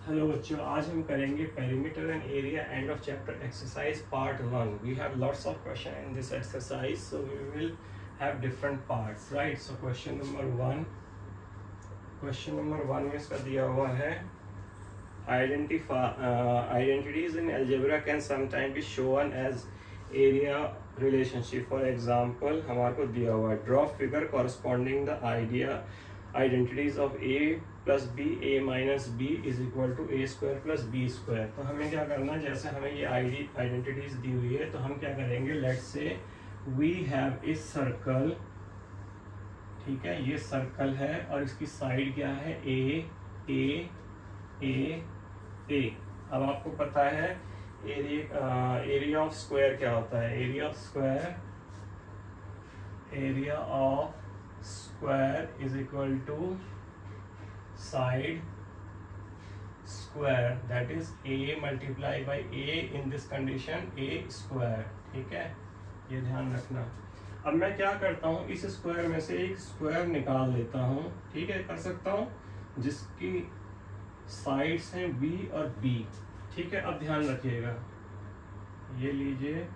Hello बच्चों, आज हम करेंगे perimeter and area end of chapter exercise part 1. We have lots of question in this exercise, so we will have different parts, right. So question number 1 में इसका दिया हुआ है identities in algebra can sometime be shown as area relationship. For example हमारे को दिया हुआ है draw figure corresponding the identities of a plus b, a minus b is equal to a square plus b square. तो हमें क्या करना है, जैसे हमें ये आइडेंटिटीज दी हुई है तो हम क्या करेंगे, let's say we have a circle. ठीक है, ये सर्कल है और इसकी साइड क्या है, ए ए ए ए. अब आपको पता है एरिया ऑफ स्क्वायर क्या होता है. Area of square is equal to side square, that is a multiply by a, in this condition a square. ठीक है, ये ध्यान रखना. अब मैं क्या करता हूँ, इस स्क्वायर में से एक स्क्वायर निकाल लेता हूँ. ठीक है, कर सकता हूँ, जिसकी साइड्स हैं b और b. ठीक है, अब ध्यान रखिएगा, ये लीजिए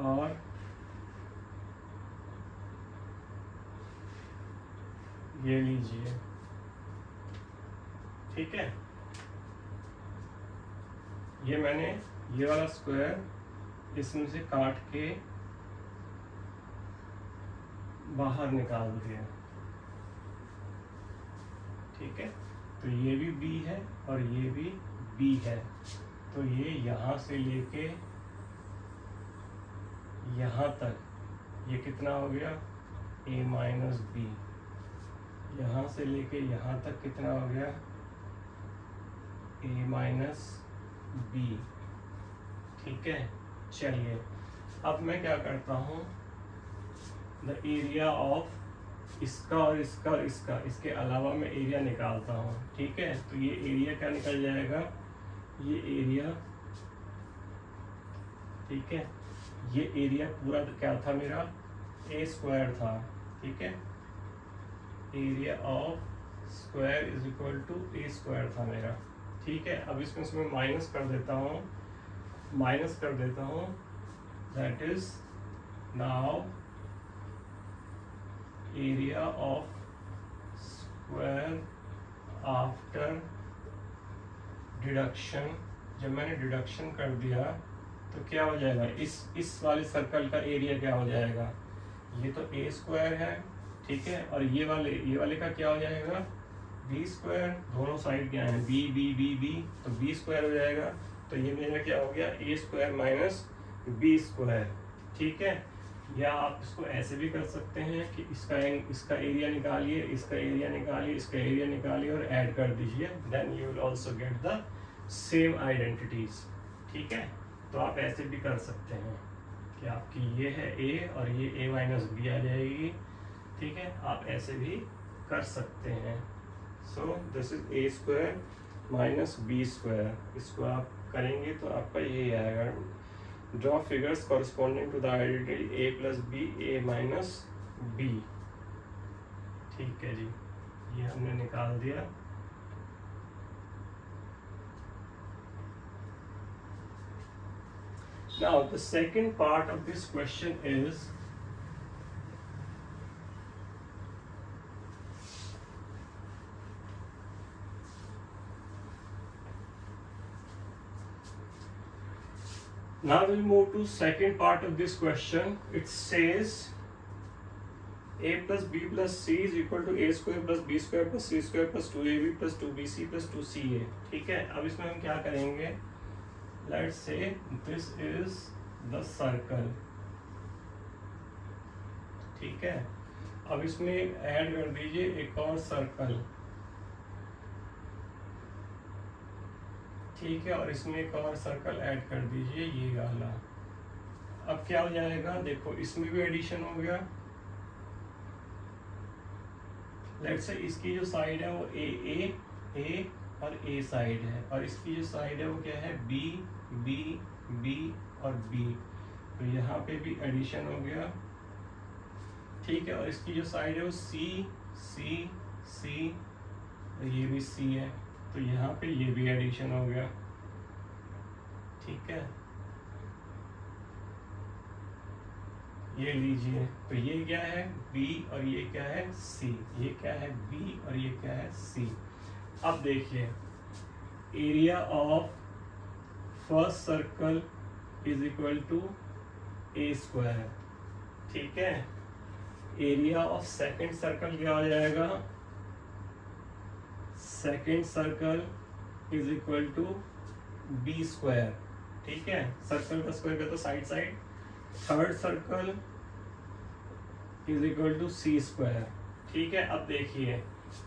और ये लीजिए. ठीक है, ये मैंने ये वाला स्क्वायर इसमें से काट के बाहर निकाल दिया. ठीक है, तो ये भी b है और ये भी b है. तो ये यहाँ से लेके यहाँ तक ये कितना हो गया, a माइनस बी. यहाँ से लेके यहाँ तक कितना हो गया, a माइनस बी. ठीक है, चलिए अब मैं क्या करता हूँ, द एरिया ऑफ इसका और इसका और इसके अलावा मैं एरिया निकालता हूँ. ठीक है, तो ये एरिया क्या निकल जाएगा, ये एरिया. ठीक है, ये एरिया पूरा क्या था मेरा, a स्क्वायर था. ठीक है, area of square is equal to a square था मेरा. ठीक है, अब इसमें से मैं माइनस कर देता हूँ, that is now area of square after deduction. जब मैंने डिडक्शन कर दिया तो क्या हो जाएगा, इस वाले सर्कल का एरिया क्या हो जाएगा, ये तो ए स्क्वायर है. ठीक है, और ये वाले का क्या हो जाएगा, बी स्क्वायर. दोनों साइड क्या है, बी बी बी बी, तो बी स्क्वायर हो जाएगा. तो ये मेरा क्या हो गया, ए स्क्वायर माइनस बी स्क्वायर. ठीक है, या आप इसको ऐसे भी कर सकते हैं कि इसका एरिया निकालिए, इसका एरिया निकालिए और ऐड कर दीजिए, then you will also get the same identities. ठीक है, तो आप ऐसे भी कर सकते हैं कि आपकी ये है a और ये a माइनस बी आ जाएगी. ठीक है, आप ऐसे भी कर सकते हैं. So this is a square minus b square. इसको आप करेंगे तो आपका ये आएगा, draw figures corresponding to the identity a plus b, a minus b. ठीक है जी, ये हमने निकाल दिया. Now the second part of this question is now we'll move to second part of this question. It says a plus b plus c is equal to a square plus b square plus c square plus 2ab plus 2bc plus 2ca. ठीक है, अब इसमें हम क्या करेंगे, let's say this is the circle. ठीक है, अब इसमें ऐड कर दीजिए एक और सर्कल. ठीक है, और इसमें एक और सर्कल ऐड कर दीजिए, ये वाला. अब क्या हो जाएगा, देखो इसमें भी एडिशन हो गया. लेट्स से इसकी जो साइड है वो ए और ए साइड है, और इसकी जो साइड है वो क्या है, बी बी बी और बी. तो यहाँ पे भी एडिशन हो गया. ठीक है, और इसकी जो साइड है वो सी सी सी, ये भी सी है. तो यहाँ पे ये भी एडिशन हो गया, ठीक है। ये लीजिए, तो ये क्या है B और ये क्या है C, ये क्या है B और ये क्या है C। अब देखिए area of first circle is equal to A square, ठीक है। एरिया ऑफ सेकंड सर्कल क्या हो जाएगा, second circle is equal to B square, ठीक है। सर्कल का स्क्वायर का तो side side. Third circle is equal to C square, ठीक है। अब देखिए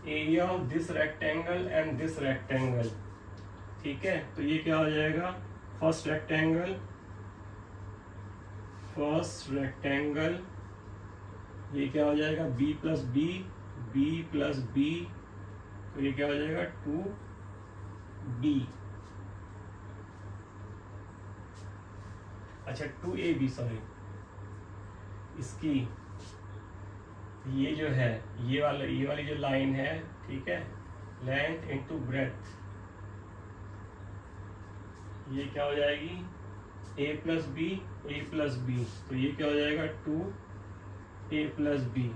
area of this rectangle and this rectangle, ठीक है। तो ये क्या हो जाएगा, फर्स्ट रेक्टेंगल ये क्या हो जाएगा B plus B, B plus B, तो ये क्या हो जाएगा 2B, अच्छा 2AB सॉरी। इसकी ये जो है ये वाली जो लाइन है, ठीक है, लेंथ इनटू ब्रेथ, ये क्या हो जाएगी A plus B, A plus B, तो ये क्या हो जाएगा 2A प्लस B,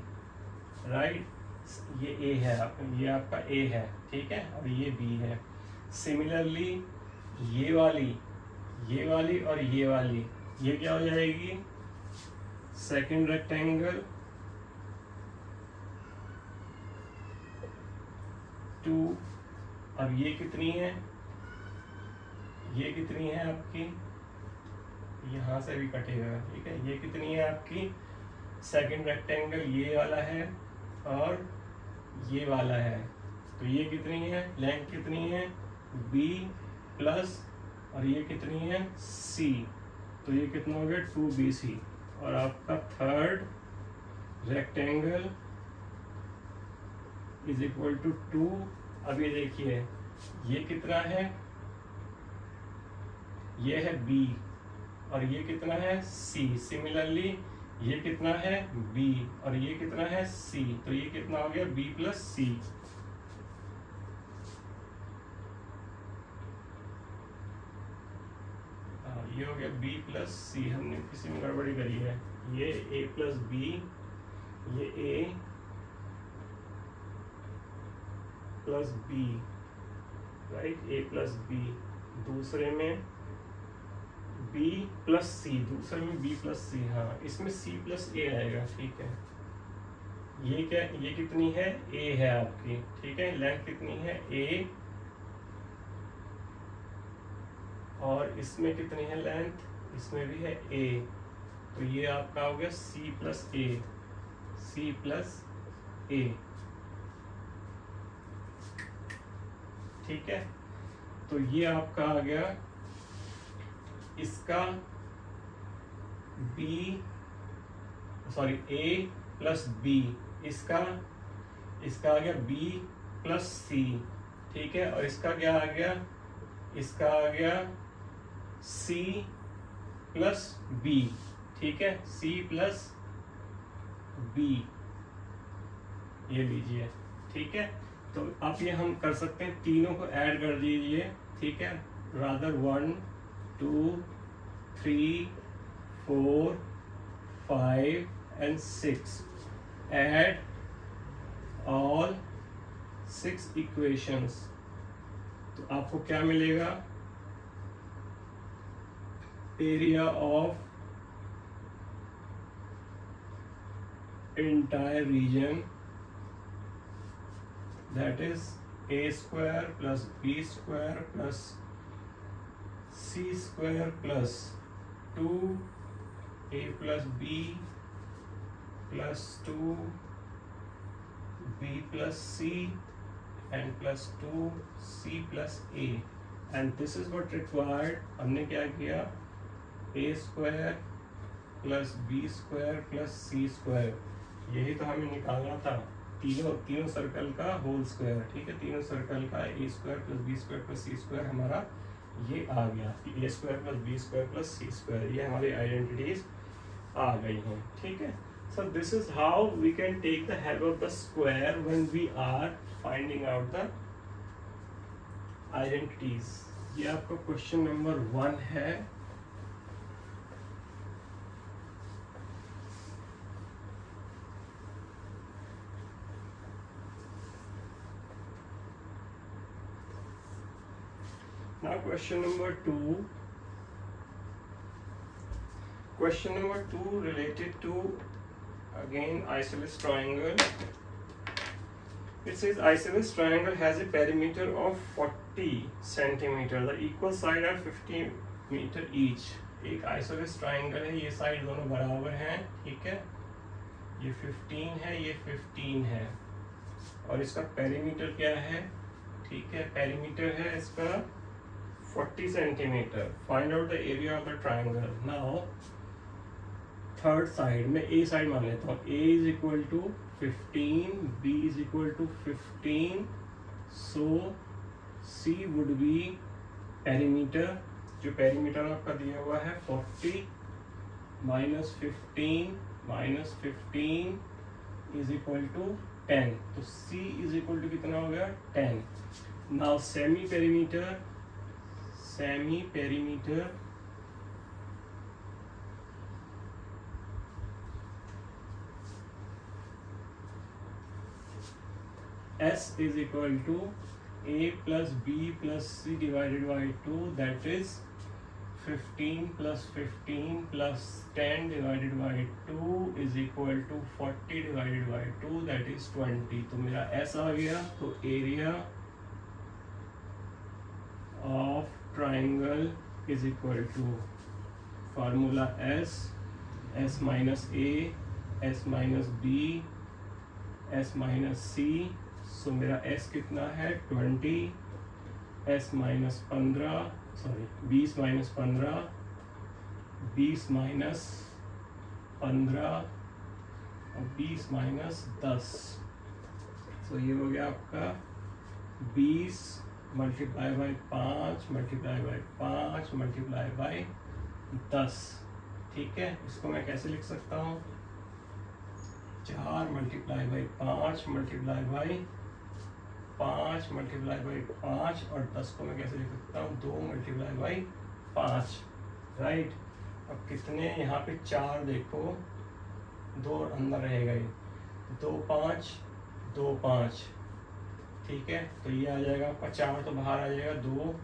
राइट। ये A है, ये आपका A है, ठीक है, और ये B है। सिमिलरली ये वाली और ये वाली, ये क्या हो जाएगी सेकंड रेक्टेंगल 2, अब ये कितनी है, ये कितनी है आपकी, यहाँ से भी कटेगा, ठीक है। ये कितनी है आपकी सेकंड रेक्टेंगल, ये वाला है और ये वाला है, तो ये कितनी है, लेंथ कितनी है B प्लस, और ये कितनी है C, तो ये कितना हो गया 2BC। और आपका third rectangle is equal to 2। अब ये देखिए ये कितना है, ये है B और ये कितना है C। सिमिलरली ये कितना है B और ये कितना है C, तो ये कितना हो गया B प्लस C। ये हो गया B प्लस C, हमने किसी में गड़बड़ी करी है। ये A प्लस B, ये A plus B, right, A plus B, दूसरे में B प्लस C, दूसरे में B प्लस C, हाँ इसमें C प्लस A आएगा, ठीक है। ये क्या, ये कितनी है A है आपकी, ठीक है। लेंथ कितनी है A, और इसमें कितनी है लेंथ, इसमें भी है A, तो ये आपका हो गया C plus A, C plus A, ठीक है। तो ये आपका आ गया इसका A प्लस B, इसका आ गया B प्लस C, ठीक है। और इसका क्या आ गया, इसका आ गया C प्लस B, ठीक है, C प्लस B, ये लीजिए, ठीक है। तो आप ये हम कर सकते हैं, तीनों को ऐड कर दीजिए, ठीक है। Rather 1 2 3 4 5 and 6, add all 6 equations, तो आपको क्या मिलेगा, area of entire region, that is A square plus B square plus C square plus 2A plus B plus 2B plus C and plus 2C plus A, and this is what required। हमने क्या किया, A square plus B square plus C square, यही तो हमें निकालना था, तीनों circle का होल स्क्वायर, ठीक है। तीनों सर्कल का A square plus B square plus C square हमारा ये आ गया, A square plus B square plus C square, ये हमारी आइडेंटिटीज आ गई हैं, ठीक है। So this is how we can take the help of the square when we are finding out the identities. ये आपका क्वेश्चन नंबर 1 है। Now question number 2. Question number 2 related to again isosceles triangle. It says isosceles triangle has a perimeter of 40 centimeter. The equal side are 50 meter each. एक isosceles triangle है, ये side दोनों बराबर हैं, ठीक है। ये 15 है, ये 15 है, और इसका पेरीमीटर क्या है, ठीक है। पेरीमीटर है इसका 40 centimetre. Find out the area of the triangle. Now third side में ए साइड मान लेता हूँ। A is equal to 15, b is equal to 15, so c would be perimeter, जो पेरीमीटर आपका दिया हुआ है 40 माइनस 15 इज इक्वल टू 10, तो सी इज इक्वल टू कितना हो गया 10। Now semi perimeter S is equal to A plus B plus C divided by 2, that is 15 plus 15 plus 10 divided by 2 is equal to 40 divided by 2, that is 20। तो मेरा S आ गया। तो area of triangle is equal to formula S minus A, S minus B, S minus C। So मेरा S कितना है 20, S minus 15, sorry 20 minus 15, 20 minus 15 और 20 minus 10। सो ये हो गया आपका 20 multiply by 5 multiply by 5 multiply by 10, ठीक है। इसको मैं कैसे लिख सकता हूँ, 4 multiply by 5 multiply by 5 multiply by 5, और 10 को मैं कैसे लिख सकता हूँ 2 मल्टीप्लाई बाई 5, राइट। अब कितने यहाँ पे 4 देखो, 2 अंदर रहेगा, ये 2 5 2 5, ठीक है। तो ये आ जाएगा आपका 4 तो बाहर आ जाएगा 2,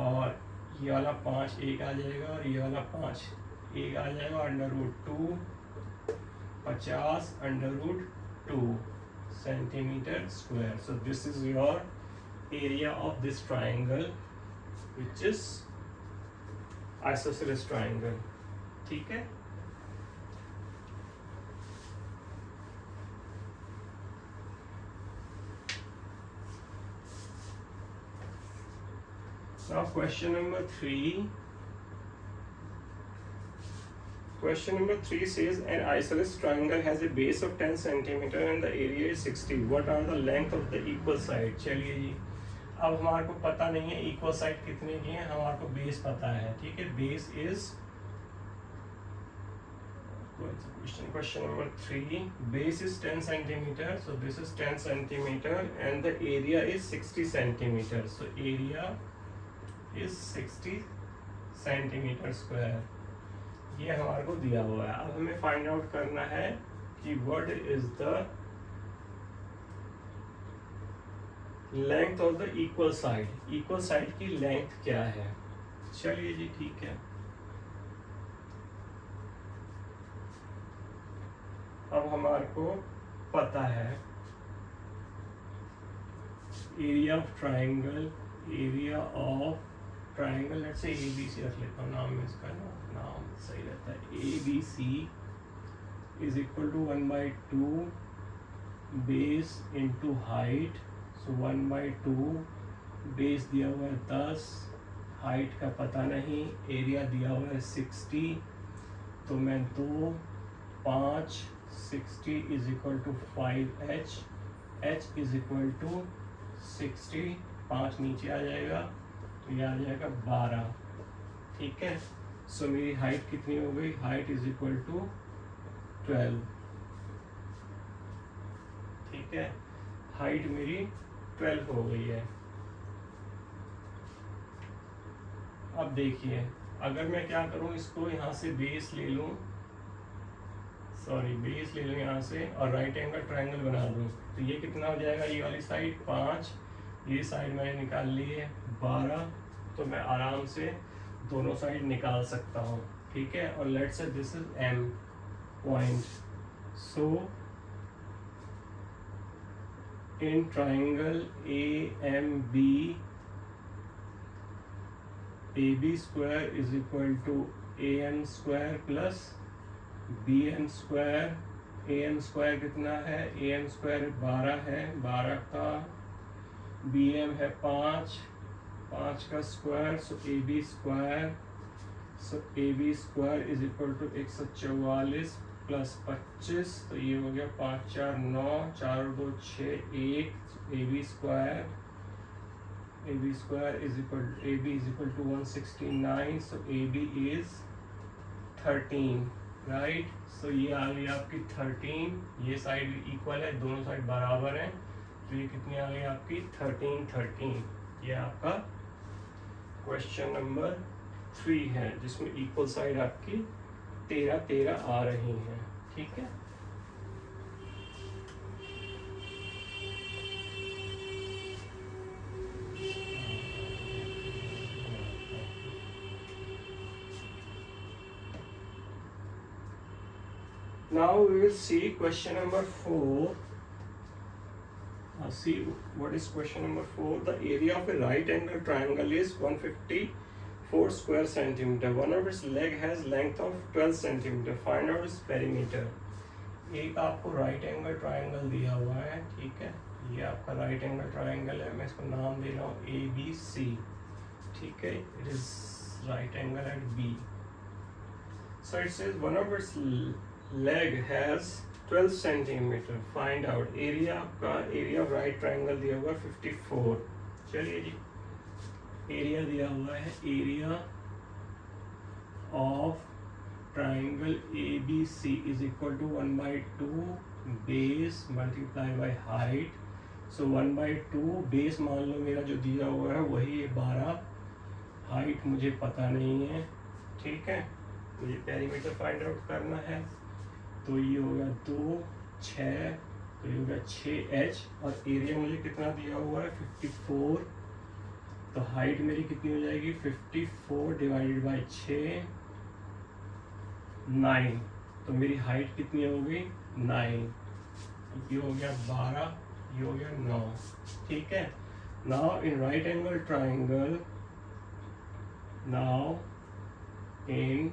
और ये वाला 5 एक आ जाएगा, और ये वाला 5 एक आ जाएगा, under root 2 50 under root 2 centimeter square. So this is your area of this triangle, which is isosceles triangle, ठीक है। Now question number 3. Question number 3 says an isosceles triangle has a base of 10 centimeter and the area is 60. What are the length of the equal side? चलिए जी, अब हमारे को पता नहीं है equal side कितने की है, हमारे को बेस पता है, ठीक है। Base is question number 3, base is 10 centimeter, so this is 10 centimeter and the area is 60 centimeter, so area is 60 centimeter square। ये हमारे को दिया हुआ है। अब हमें फाइंड आउट करना है कि what is the length of the equal side. Equal side की लेंथ क्या है। चलिए जी, ठीक है। अब हमारे को पता है area of triangle, let's say ABC रख लेता हूँ, नाम में इसका नाम सही रहता है। ABC is equal to 1/2 base into height, so 1/2 base दिया हुआ है 10, हाइट का पता नहीं, एरिया दिया हुआ है 60, तो मैं 2 5 60 is equal to 5H, H is equal to 60, 5 नीचे आ जाएगा तो ये आ जाएगा 12, ठीक है। सो मेरी हाइट कितनी हो गई, हाइट इज इक्वल टू 12, ठीक है। हाइट मेरी 12 हो गई है। अब देखिए, अगर मैं क्या करूं, इसको यहाँ से बेस ले लूं, बेस ले लूं यहाँ से और राइट एंगल ट्रायंगल बना दूं, तो ये कितना हो जाएगा, ये वाली साइड 5, ये साइड मैंने निकाल ली है 12, तो मैं आराम से दोनों साइड निकाल सकता हूँ, ठीक है। और let's say this is M point, so in triangle AMB AB square is equal to AM square plus BM square. AM square कितना है, AM स्क्वायर 12 है, 12 का BM है 5, 5 का square, so AB square, so AB square is equal to 144 plus 25, तो ये हो गया 5 4 9, 4 2 6 1, AB square is equal to 169, so AB is 13, right. So ये आ गई आपकी 13, ये साइड इक्वल है, दोनों साइड बराबर हैं, तो ये कितनी आ गई आपकी 13। ये आपका क्वेश्चन नंबर 3 है, जिसमें इक्वल साइड आपकी 13 आ रही हैं, ठीक है। Now we will see question number 4. See what is question number 4. The area of a right angle triangle is 154 square centimeter. One of its leg has length of 12 centimeter. Find out its perimeter. एक आपको right angle triangle दिया हुआ है, ठीक है, ये आपका right angle triangle है, मैं इसको नाम दे रहा हूँ ABC, ठीक है, it is right angle at B. So it says one of its leg has 12 centimeter. Find out area, आपका area of right triangle दिया हुआ 54. चलिए जी, area दिया हुआ है, area of triangle ABC is equal to 1/2 base multiply by height. So 1/2 base मान लो मेरा जो दिया हुआ है वही 12, हाइट मुझे पता नहीं है, ठीक है, मुझे पेरीमीटर फाइंड आउट करना है, तो ये हो गया 2 6, तो ये हो गया 6H, और एरिया मुझे कितना दिया हुआ है 54, तो हाइट मेरी कितनी हो जाएगी 54 डिवाइडेड बाई 6 9, तो मेरी हाइट कितनी हो गई 9, ये हो गया 12, ये हो गया 9, ठीक है। Now in right angle triangle, now in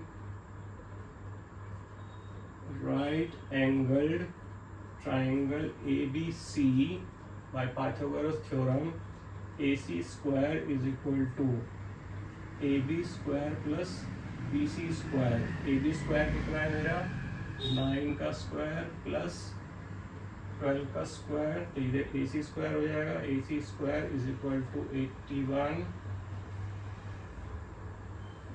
right angled triangle ABC by Pythagoras theorem, AC square is equal to AB square plus BC square. AB square कितना है मेरा 9 का स्क्वायर प्लस 12 का स्क्वायर, तो इधर AC स्क्वायर हो जाएगा, AC square is equal to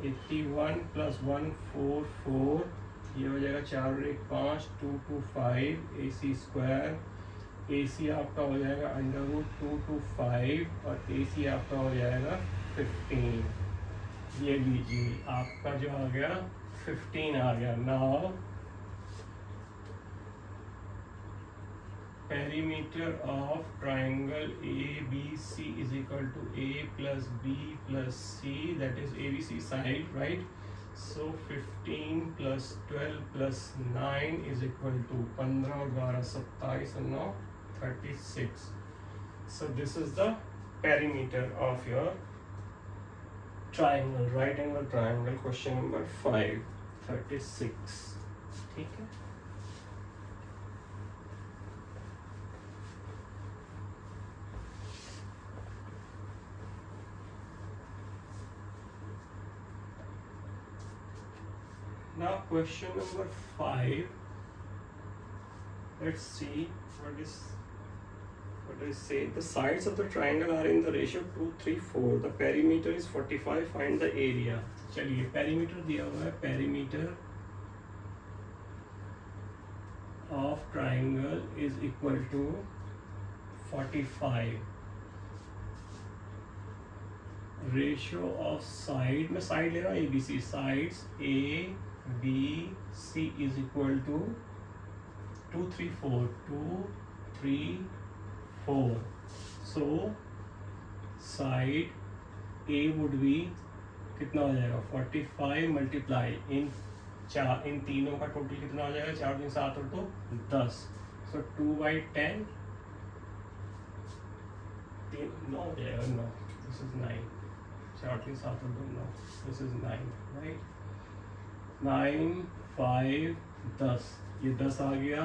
81 plus 144, ये हो जाएगा 4 और 1 5, 225 AC स्क्वायर, AC आपका हो जाएगा √225 और AC आपका हो जाएगा 15, ये लीजिए आपका जो आ गया 15 आ गया। Now perimeter of triangle ABC is equal to A plus B plus C, that is ABC side, right. So 15 plus 12 plus 9 is equal to 15 और 12 27 और 9 36. So this is the perimeter of your triangle, right angle triangle, question number 5, 36, ठीक है। Now question number 5, let's see what is say. The sides of the triangle are in the ratio 2 3 4. The perimeter is 45. Find the area. चलिए perimeter दिया हुआ है, perimeter of triangle is equal to 45. Ratio of side, मैं side ले रहा हूँ a B c, sides a B C is equal to 2 3 4 2 3 4. So side a would be कितना हो जाएगा 45 मल्टीप्लाई इन तीनों का टोटल कितना हो जाएगा 4 3 7 और 2 10. सो 2/10 9 हो जाएगा 9. This is 9. 4 3 7 और 2 9. This is 9 right. 9 5 10 ये 10 आ गया.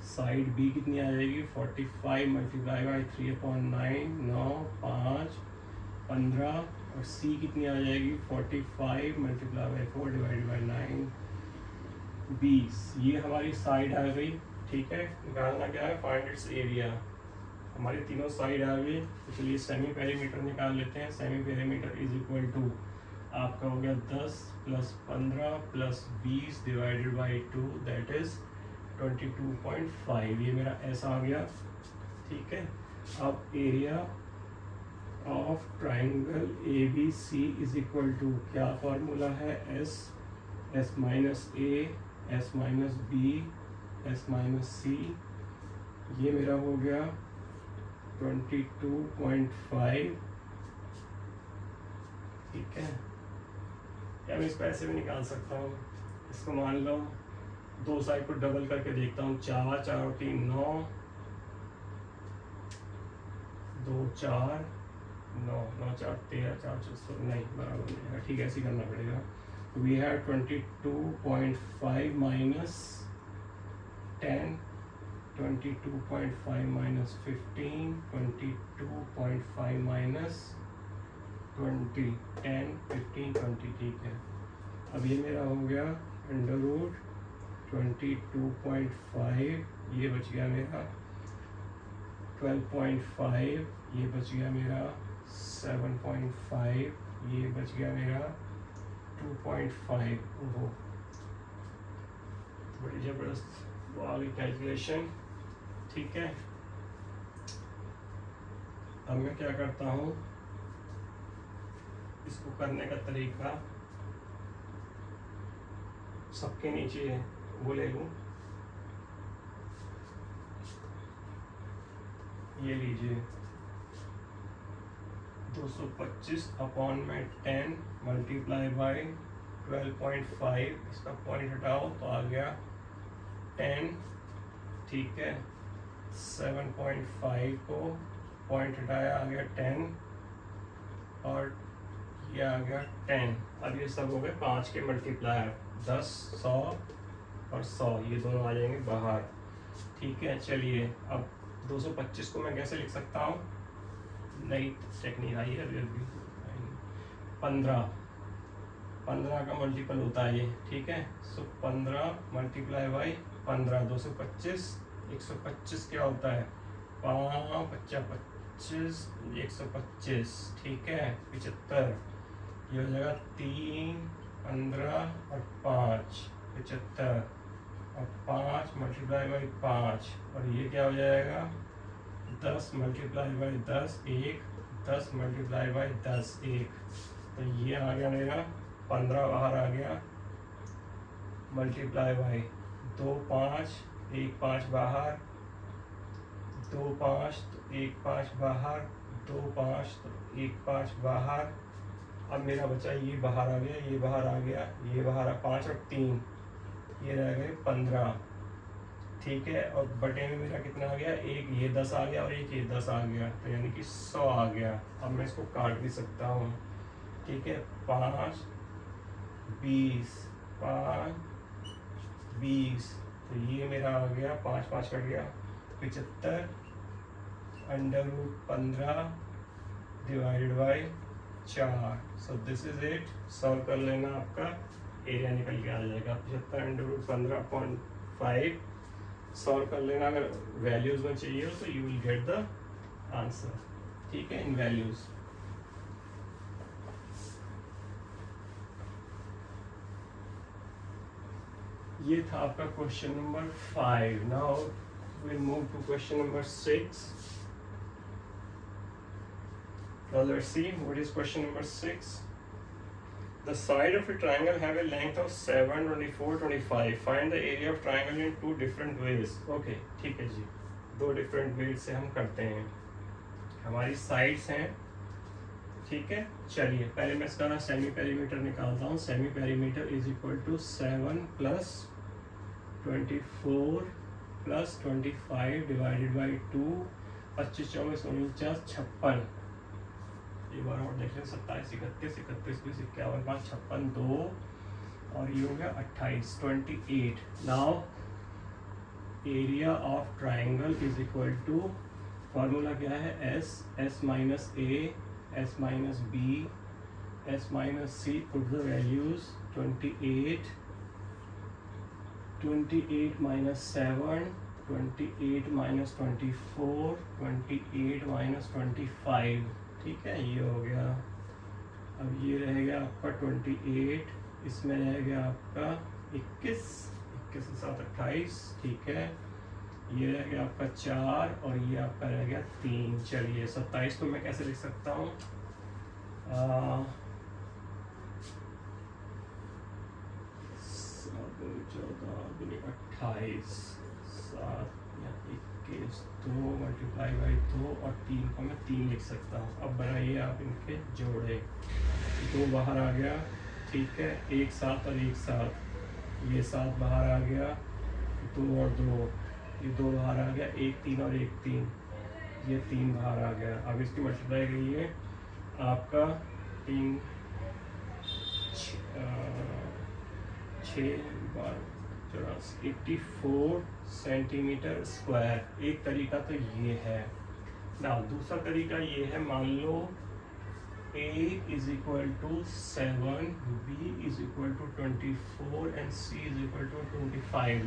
साइड बी कितनी आ जाएगी 45 मल्टीप्लाई बाई 3/9 9 5 15 और सी कितनी आ जाएगी 45 मल्टीप्लाई बाई 4 डिवाइडेड बाई 9 20. ये हमारी साइड आ गई. ठीक है, निकालना क्या है फाइंड इट्स एरिया. हमारी तीनों साइड आ गई. तो चलिए सेमी पेरीमीटर निकाल लेते हैं. Semi perimeter is equal to आपका हो गया 10 + 15 + 20 डिवाइडेड बाई 2 दैट इज 22.5. ये मेरा ऐसा आ गया. ठीक है, अब area of triangle A B C is equal to क्या फॉर्मूला है s minus a s minus b s minus c. ये मेरा हो गया 22.5. ठीक है, या मैं इसको ऐसे भी निकाल सकता हूँ. इसको मान लो दो साइड को डबल करके देखता हूँ. 4 4 और 3 9 2 4 9 9 4 13 4 4 नहीं बराबर नहीं है. ठीक है, ऐसे ही करना पड़ेगा. We have 22.5 minus 10 22.5 minus 15 22.5 minus 20 10 15 20. ठीक है, अब ये मेरा हो गया √ 22.5. ये बच गया मेरा 12.5. ये बच गया मेरा 7.5. ये बच गया मेरा 2.5. ओहो, बड़ी जबरदस्त वो आ गई कैलकुलेशन. ठीक है, अब मैं क्या करता हूँ, इसको करने का तरीका सबके नीचे वो ले लूँ. ये लीजिए 225/10 मल्टीप्लाई बाई 12.5. इसका पॉइंट हटाओ तो आ गया 10. ठीक है, 7.5 को पॉइंट हटाया आ गया 10 और ये आ गया 10. अब ये सब हो गए 5 के मल्टीप्लायर. 10 100 और 100 ये दोनों आ जाएंगे बाहर. ठीक है, चलिए अब 225 को मैं कैसे लिख सकता हूँ. नई टेक्निक आई है अभी 15 का मल्टीपल होता है ये. ठीक है, सो 15 मल्टीप्लाई बाई 15 225. 125 क्या होता है 5 25 125. ठीक है, 75. ये हो जाएगा 3 15 और 5 75 और 5 मल्टीप्लाई बाई 5 और ये क्या हो जाएगा 10 मल्टीप्लाई बाई 10 1 10 मल्टीप्लाई बाई 10 1. तो ये आ गया मेरा 15 बाहर आ गया मल्टीप्लाई बाई 2 5 1 5 बाहर 2 5 तो 1 5 बाहर 2 5 तो 1 5 बाहर. अब मेरा बचा ये बाहर आ गया ये बाहर आ गया ये बाहर आ 5 और 3 ये रह गए 15. ठीक है, और बटे में मेरा कितना आ गया एक ये 10 आ गया और एक ये 10 आ गया. तो यानी कि 100 आ गया. अब मैं इसको काट भी सकता हूँ. ठीक है, 5 20 5 20. तो ये मेरा आ गया 5 5 कट गया 75 √15 divided by 4. So this is it. Solve कर लेना, आपका एरिया निकल के आ जाएगा 75 √15.5. सॉल्व कर लेना. अगर वैल्यूज में चाहिए हो तो you will get the answer. ठीक है, इन वैल्यूज. ये था आपका question number 5. Now will move to question number 6. Now let's see what is question number 6. The side of a triangle have a length of 7, 24, 25. Find the area of triangle in 2 different ways. Okay, ठीक है जी, 2 different ways से हम करते हैं. हमारी sides हैं, ठीक है. चलिए पहले मैं इसका सेमी पेरीमीटर निकालता हूँ. Semi perimeter is equal to 7 plus 24 plus 25 divided by 2. 25, 24, 49, 56. एक बार और देख लें. 27, 31, 31, 20, 51, 5, 56, 2 और ये हो गया 28, 28. Now area of triangle is equal to, formula क्या है, s minus a, s minus b, s minus c. Put the values. 28, 28 minus 7, 28 minus 24, 28 minus 25. ठीक है, ये हो गया. अब ये रहेगा आपका 28, इसमें रहेगा आपका 21, 21 के साथ 28. ठीक है, ये रह गया आपका 4 और ये आपका रह गया 3. चलिए 27 को मैं कैसे लिख सकता हूँ, 28, 7 या 21, 2 मल्टीप्लाई बाई 2 और 3 को मैं 3 लिख सकता हूँ. अब बनाइए आप इनके जोड़े. 2 बाहर आ गया, ठीक है, 1 7 और 1 7, ये 7 बाहर आ गया, 2 और 2, ये 2 बाहर आ गया, 1 3 और 1 3, ये 3 बाहर आ गया. अब इसकी मल्टीप्लाई करिए, आपका 3 6 बार 84 सेंटीमीटर स्क्वायर. एक तरीका तो ये है ना. दूसरा तरीका ये है, मान लो A is equal to 7, B is equal to 24 and C is equal to 25.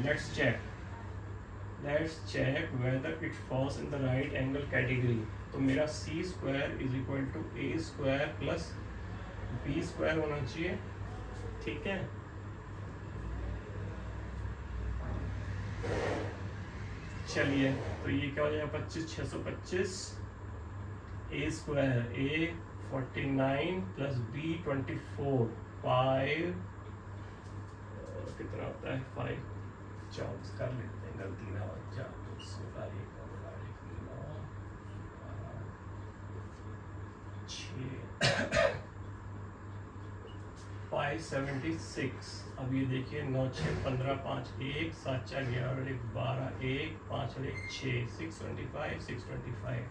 Let's check whether it falls in the right angle category. तो मेरा C square is equal to A square plus B square होना चाहिए. ठीक है, चलिए तो ये क्या हो जाएगा, 25, 625. A square, A 49 plus B 24, 5 कितना होता है, 5 24 कर लेते हैं, गलती ना हो जाए. 576. अब ये देखिए, 9 6 15 5 1 7 4 11 1 12 1 5 और 1 6, 625, 625.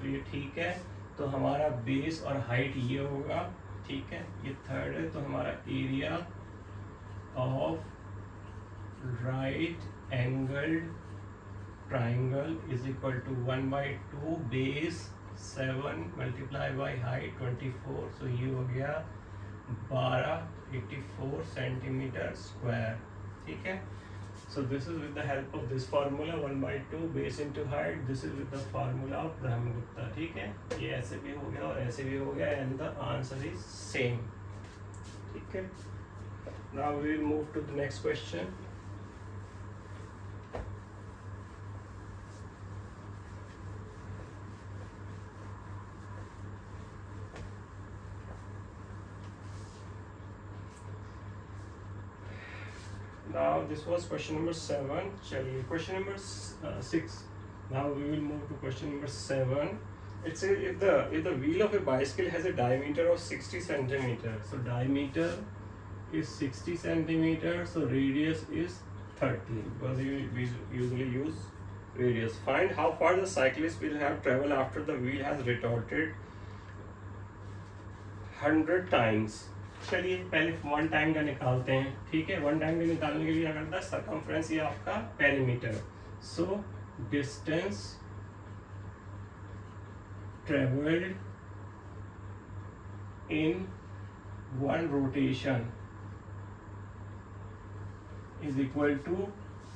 तो ये ठीक है. तो हमारा बेस और हाइट ये होगा. ठीक है, ये थर्ड है. तो हमारा area of right angled triangle is equal to 1/2 base 7 multiply by height 24. So ये हो गया 84 सेंटीमीटर स्क्वायर. ठीक है, so this is with the help of this formula 1/2 base into height. This is with the formula of Brahmagupta. ठीक है, ये ऐसे भी हो गया और ऐसे भी हो गया and the answer is same. ठीक है, now we will move to the next question. Now this was question number 7. चलिए question number 6. Now we will move to question number 7. It says if the wheel of a bicycle has a diameter of 60 centimeter, so diameter is 60 centimeter, so radius is 30, because we usually use radius. Find how far the cyclist will have traveled after the wheel has retorted 100 times. चलिए पहले 1 time का निकालते हैं. ठीक है, 1 time का निकालने के लिए क्या करता है, सरकमफ्रेंस ये आपका perimeter. So distance travelled in 1 rotation is equal to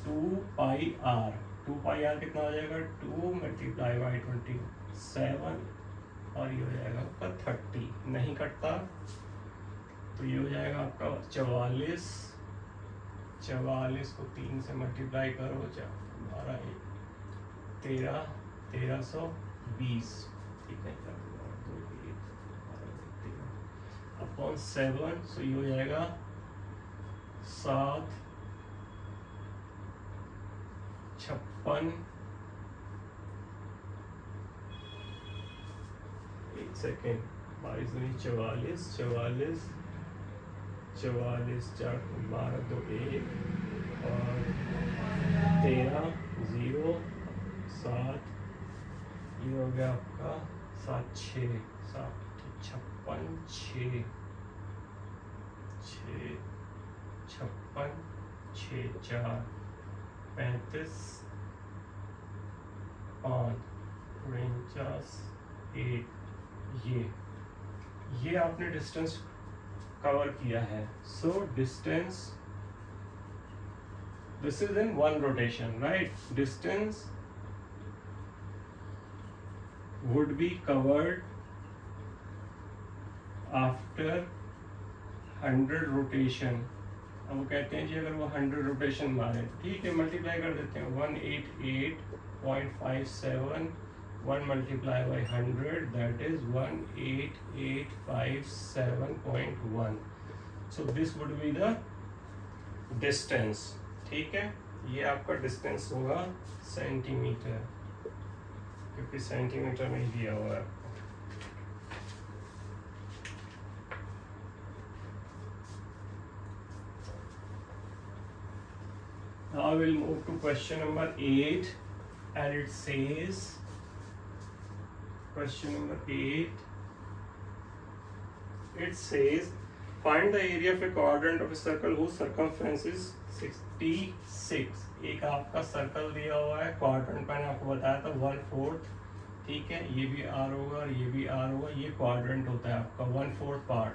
2πr. 2πr कितना हो जाएगा, 2 मल्टीप्लाई बाई 27 और ये हो जाएगा आपका 30. नहीं कटता तो ये हो जाएगा आपका 44. 44 को 3 से मल्टीप्लाई करो, 12 13 1320. ठीक है, अपॉन 7, सो ये हो जाएगा 7 56, एक सेकेंड, 22 44 44 44 4 12 2 1 और 13 0 7, ये हो गया आपका 7 6 7 56 6 6 56 6 4 35 5 49 1, ये आपने डिस्टेंस कवर किया है. So distance, this is in one rotation, right? Distance would be covered after 100 rotation. अब वो कहते हैं जी अगर वो 100 रोटेशन मारे, ठीक है, मल्टीप्लाई कर देते हैं. 188.57, 1 multiplied by 100, that is 18857.1. so this would be the distance. ठीक है, ये आपका डिस्टेंस होगा सेंटीमीटर, क्योंकि सेंटीमीटर में ही दिया हुआ है. Now I will move to question number 8, and it says, question number 8, it says find the area of a quadrant of a circle whose circumference is 66. एक आपका सर्कल दिया हुआ है, क्वाड्रेंट मैंने आपको बताया था 1/4, ठीक है, ये भी आर होगा और ये भी आर होगा, ये क्वाड्रेंट होता है आपका 1/4 पार्ट,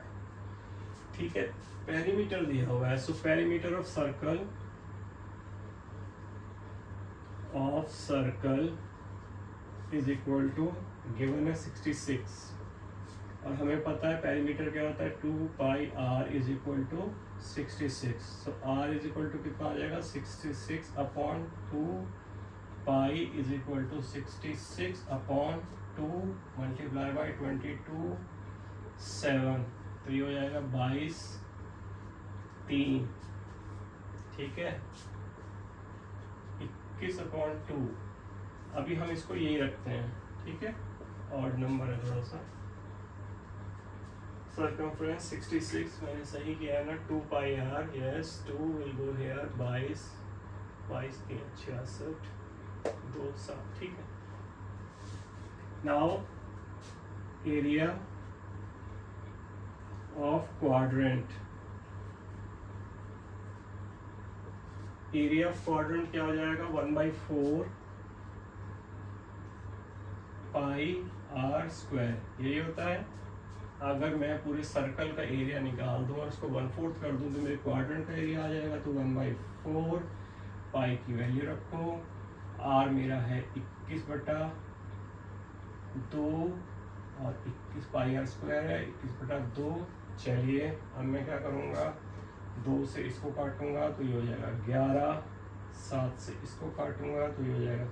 ठीक है. पेरीमीटर दिया हुआ है, so perimeter of circle is equal to given है 66, और हमें पता है पेरीमीटर क्या होता है, 2 pi r is equal to 66. So r is equal to कितना आ जाएगा, 66 upon 2 pi is equal to 66 upon 2 multiply by 22 7, तो ये हो जाएगा 22 3, ठीक है, 21 अपॉन 2. अभी हम इसको यही रखते हैं, ठीक है, ऑड नंबर है थोड़ा सा. सर्कमफ्रेंस 66 मैंने सही किया है ना, 2 pi r, yes, 2 will go here, 22 22 3 66 2 7, ठीक है. Now area of quadrant, area of quadrant क्या हो जाएगा, 1/4 पाई r स्क्वायर, यही होता है. अगर मैं पूरे सर्कल का एरिया निकाल दूं और उसको 1/4 कर दूं तो मेरे क्वाड्रेंट का एरिया आ जाएगा. तो 1/4 पाई की वैल्यू रखो, r मेरा है 21/2 और 21 पाई r स्क्वायर है 21/2. चलिए अब मैं क्या करूँगा, 2 से इसको काटूंगा तो ये हो जाएगा 11, 7 से इसको काटूंगा तो ये हो जाएगा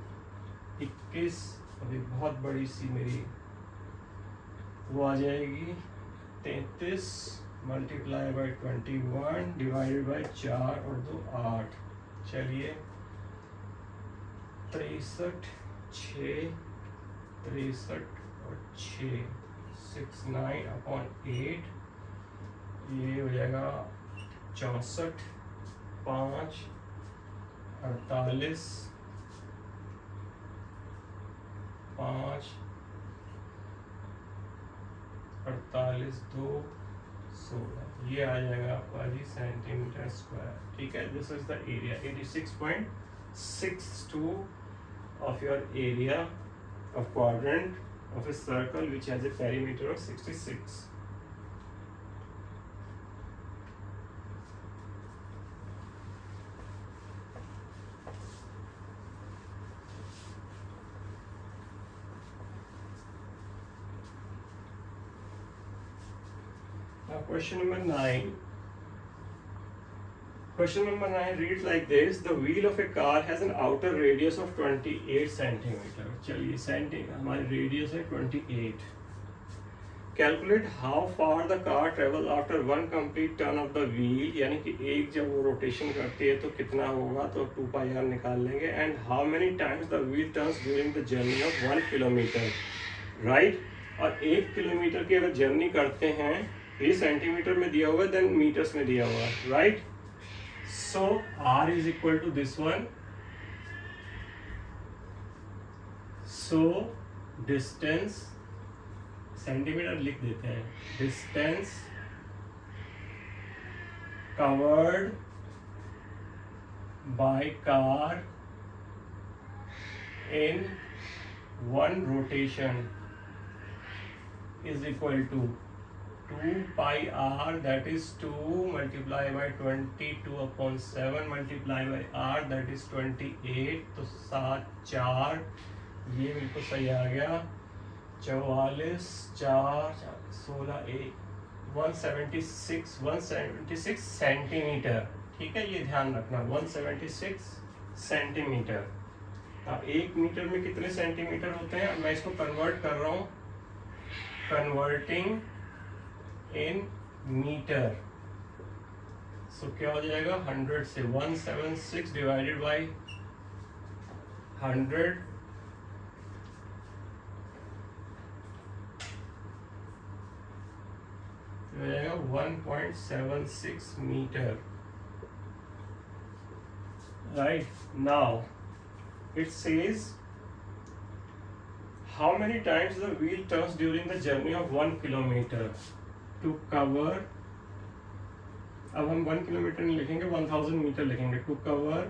21, और ये बहुत बड़ी सी मेरी वो आ जाएगी 33 मल्टीप्लाई बाई 21 डिवाइडेड बाई 4 और 2 8. चलिए 63 6 63 और 6 69 अपॉन 8, ये हो जाएगा 64 5 48 5 48 2 16, ये आ जाएगा आपका जी सेंटीमीटर स्क्वायर, ठीक है. This is the area 86.62 of your area of quadrant of a circle which has a perimeter of 66. Now question number 9. Question number 9 reads like this: the wheel of a car has an outer radius of 28 centimeter. चलिए हमारी radius है 28. Calculate how far the car travel after one complete turn off the wheel, यानी कि एक जब वो rotation करती है तो कितना होगा, तो 2πr निकाल लेंगे। And how many times the wheel turns during the journey of 1 kilometre, right. और 1 किलोमीटर की अगर जर्नी करते हैं, ये सेंटीमीटर में दिया हुआ है, देन मीटर्स में दिया हुआ है, right. So r is equal to this one. So distance, centimetre लिख देते हैं, distance covered by car in one rotation is equal to 2πr, that is 2 multiply by 22/7 multiply by r, that is 28। तो 7 4, ये बिल्कुल सही आ गया, 44 4 16 176 centimetre, ठीक है, ये ध्यान रखना, 176 सेंटीमीटर। अब 1 मीटर में कितने सेंटीमीटर होते हैं, मैं इसको कन्वर्ट कर रहा हूँ, कन्वर्टिंग इन मीटर। सो क्या हो जाएगा, 100 से 176 डिवाइडेड बाई 100, हो जाएगा 1.76 metre, right. Now it says how many times the wheel turns during the journey of 1 kilometer to cover, अब हम 1 किलोमीटर नहीं लिखेंगे, 1000 मीटर लिखेंगे, to cover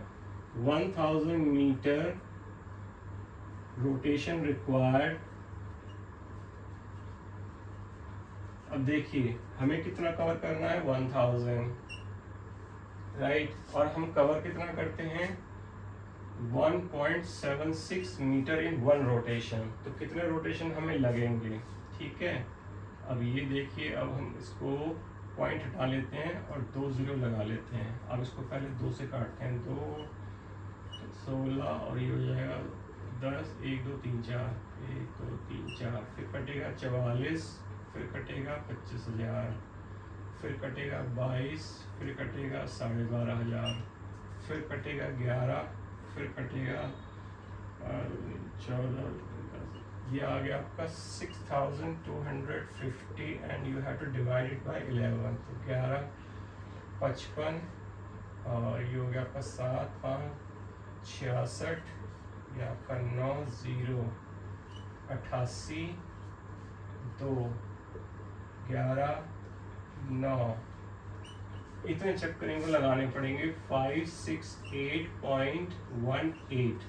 1000 metre rotation required. अब देखिए हमें कितना कवर करना है, 1000, राइट। और हम कवर कितना करते हैं, 1.76 मीटर इन वन रोटेशन, तो कितने रोटेशन हमें लगेंगे, ठीक है। अब ये देखिए, अब हम इसको पॉइंट हटा लेते हैं और 2 0 लगा लेते हैं। अब इसको पहले 2 से काटते हैं, 2 16 और ये हो जाएगा 10, 1 2 3 4, 1 2 3 4, फिर कटेगा 44, फिर कटेगा 25,000, फिर कटेगा 22, फिर कटेगा 12,500, फिर कटेगा 11, फिर कटेगा 14, ये आ गया आपका 6250 and you have to divide it by 11। तो 11 55 और ये हो गया आपका 7 5 66, ये आपका 9 0 88 2 11 9, इतने चक्कर इनको लगाने पड़ेंगे, 568.18।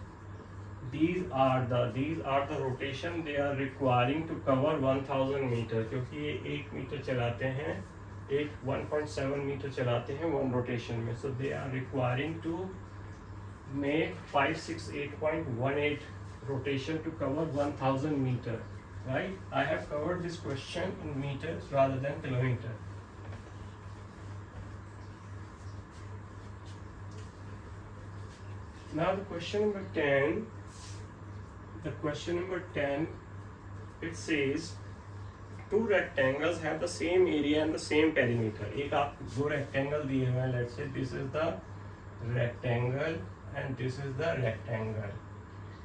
These are the rotation they are requiring to cover 1000 metre, क्योंकि ये 1 मीटर चलाते हैं, 1.7 मीटर चलाते हैं वन रोटेशन में। So they are requiring to make 568.18 rotation to cover 1000 meter, right? I have covered this question in meters rather than kilometer. Now the question number 10, it says two rectangles have the same area and the same perimeter. एक आप 2 rectangle दिए हुए हैं, let's say this is the rectangle and this is the rectangle,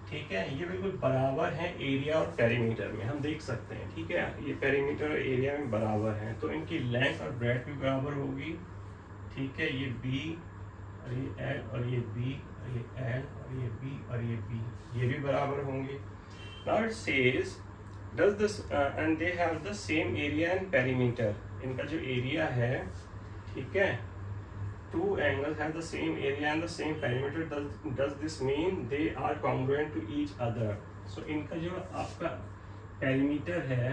ठीक है। ये बिल्कुल बराबर हैं एरिया और पेरीमीटर में, हम देख सकते हैं, ठीक है। ये पेरीमीटर और एरिया में बराबर हैं, तो इनकी लेंथ और ब्रेड्थ भी बराबर होगी, ठीक है। ये B और ये L और ये B और ये L और ये B और ये B, ये भी बराबर होंगे। Now it says does this and they have the same area and perimeter, इनका जो एरिया है, ठीक है, two angles have the same area and the same perimeter, does this mean they are congruent to each other? So इनका जो आपका perimeter है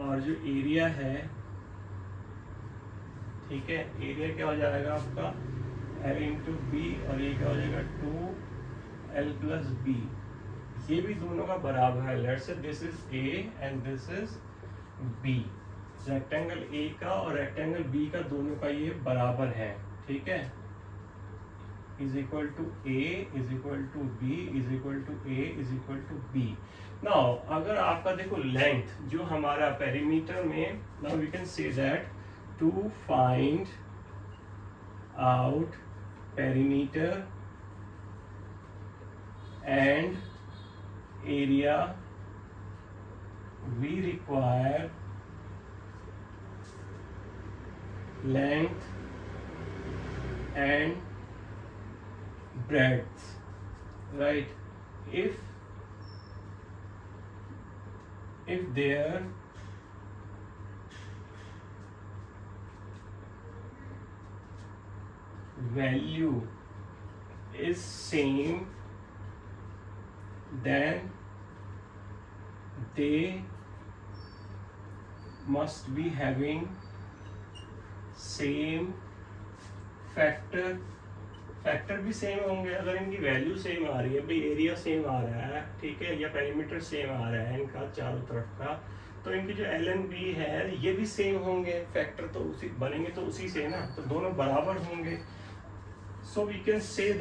और जो एरिया है, ठीक है, एरिया क्या हो जाएगा आपका L इंटू बी और ये क्या हो जाएगा 2L प्लस बी, ये भी दोनों का बराबर है। Let's say this is A and this is B, rectangle A का और रेक्टेंगल B का दोनों का ये बराबर है, ठीक है। is equal to A is equal to B is equal to A is equal to B. Now अगर आपका देखो लेंथ जो हमारा पेरीमीटर में, now we can say that to find out perimeter and area we require length and breadth, right? If their value is same, then they must be having same factor भी same होंगे। अगर इनकी value same आ रही है, भाई area same आ रहा है, ठीक है, या पेरीमीटर सेम आ रहा है इनका चारों तरफ का, तो इनकी जो एल एन बी है ये भी सेम होंगे। फैक्टर तो उसी बनेंगे तो उसी से ना, तो दोनों बराबर होंगे। So we can say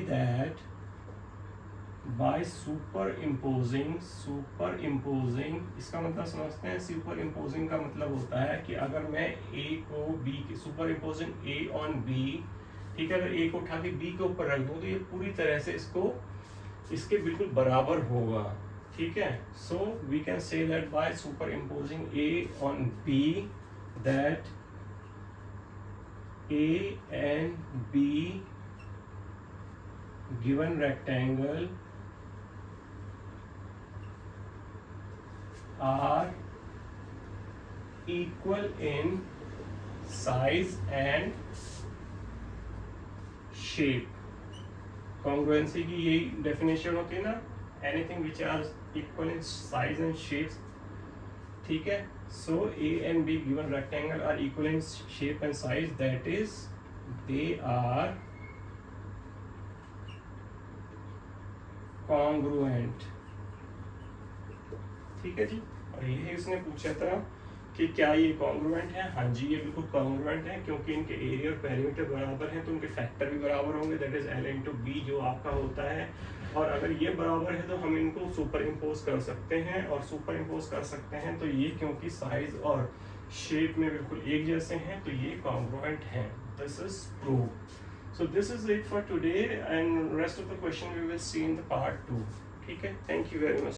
that by superimposing, इसका मतलब समझते हैं। सुपरइम्पोजिंग का मतलब होता है कि अगर मैं A को B के सुपरइम्पोजिंग A on B, ठीक है, अगर A को उठा के B के ऊपर रख दूं तो ये पूरी तरह से इसके बिल्कुल बराबर होगा, ठीक है। So we can say that by superimposing A on B that A and B given rectangle are equal in size and shape. Congruency की यही definition होती है ना, anything which are equal in size and shapes, ठीक है। So A and B given rectangle are equal in shape and size, that is they are congruent, ठीक है जी। और ये इसने पूछा था कि क्या ये कॉन्ग्रुएंट है। हाँ जी, ये बिल्कुल कॉन्ग्रुएंट है, क्योंकि इनके एरिया और पेरीमीटर बराबर हैं तो उनके फैक्टर भी बराबर होंगे, that is L into B जो आपका होता है। और अगर ये बराबर है तो हम इनको सुपर इम्पोज कर सकते हैं, और सुपर इम्पोज कर सकते हैं तो ये क्योंकि साइज और शेप में बिल्कुल एक जैसे हैं तो ये कॉन्ग्रुएंट हैं। This is prove. So this is it for today, and rest of the question we will see in the part 2. ठीक है, thank you very much.